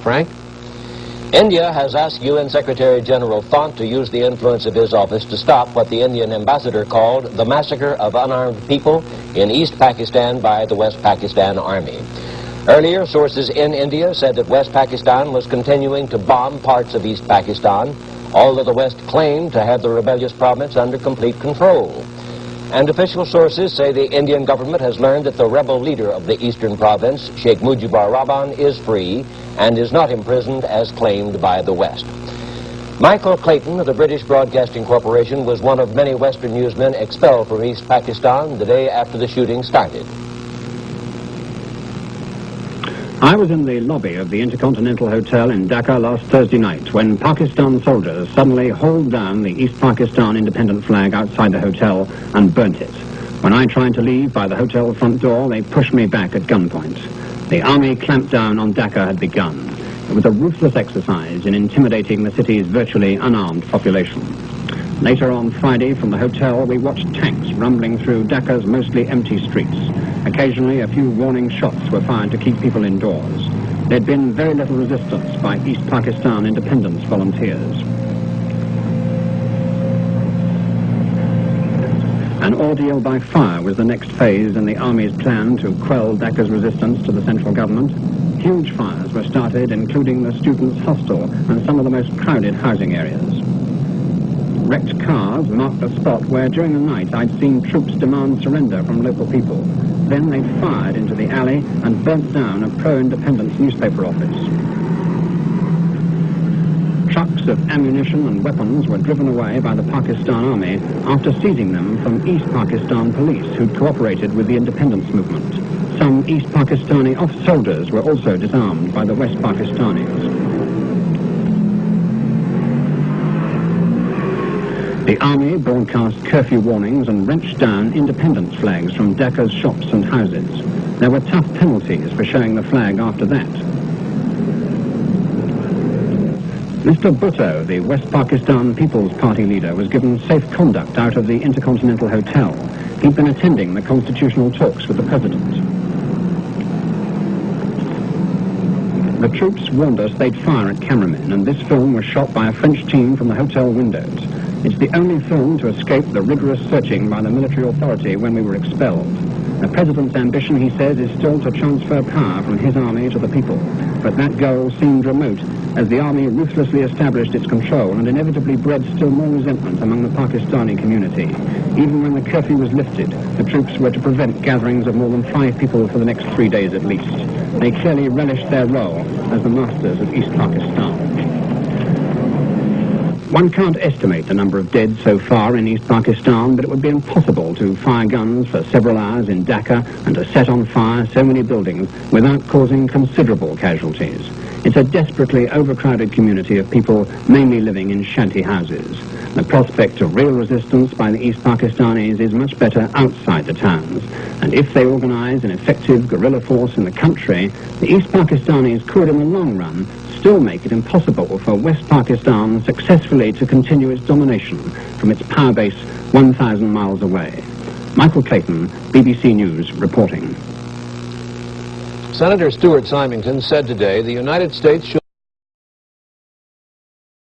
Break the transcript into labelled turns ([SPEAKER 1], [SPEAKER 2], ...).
[SPEAKER 1] Frank.
[SPEAKER 2] India has asked UN Secretary General Font to use the influence of his office to stop what the Indian ambassador called the massacre of unarmed people in East Pakistan by the West Pakistan Army. Earlier, sources in India said that West Pakistan was continuing to bomb parts of East Pakistan, although the West claimed to have the rebellious province under complete control. And official sources say the Indian government has learned that the rebel leader of the eastern province, Sheikh Mujibur Rahman, is free and is not imprisoned as claimed by the West. Michael Clayton of the British Broadcasting Corporation was one of many Western newsmen expelled from East Pakistan the day after the shooting started.
[SPEAKER 3] I was in the lobby of the Intercontinental Hotel in Dhaka last Thursday night when Pakistan soldiers suddenly hauled down the East Pakistan independent flag outside the hotel and burnt it. When I tried to leave by the hotel front door, they pushed me back at gunpoint. The army clampdown on Dhaka had begun. It was a ruthless exercise in intimidating the city's virtually unarmed population. Later on Friday, from the hotel, we watched tanks rumbling through Dhaka's mostly empty streets. Occasionally, a few warning shots were fired to keep people indoors. There had been very little resistance by East Pakistan independence volunteers. An ordeal by fire was the next phase in the army's plan to quell Dhaka's resistance to the central government. Huge fires were started, including the students' hostel and some of the most crowded housing areas. Wrecked cars marked the spot where during the night I'd seen troops demand surrender from local people. Then they fired into the alley and burnt down a pro-independence newspaper office. Trucks of ammunition and weapons were driven away by the Pakistan Army after seizing them from East Pakistan police who'd cooperated with the independence movement. Some East Pakistani soldiers were also disarmed by the West Pakistanis. The army broadcast curfew warnings and wrenched down independence flags from Dhaka's shops and houses. There were tough penalties for showing the flag after that. Mr. Bhutto, the West Pakistan People's Party leader, was given safe conduct out of the Intercontinental Hotel. He'd been attending the constitutional talks with the president. The troops warned us they'd fire at cameramen, and this film was shot by a French team from the hotel windows. It's the only film to escape the rigorous searching by the military authority when we were expelled. The president's ambition, he says, is still to transfer power from his army to the people. But that goal seemed remote as the army ruthlessly established its control and inevitably bred still more resentment among the Pakistani community. Even when the curfew was lifted, the troops were to prevent gatherings of more than 5 people for the next 3 days at least. They clearly relished their role as the masters of East Pakistan. One can't estimate the number of dead so far in East Pakistan, but it would be impossible to fire guns for several hours in Dhaka and to set on fire so many buildings without causing considerable casualties. It's a desperately overcrowded community of people mainly living in shanty houses. The prospect of real resistance by the East Pakistanis is much better outside the towns. And if they organize an effective guerrilla force in the country, the East Pakistanis could, in the long run, still make it impossible for West Pakistan successfully to continue its domination from its power base 1,000 miles away. Michael Clayton, BBC News, reporting.
[SPEAKER 1] Senator Stuart Symington said today the United States should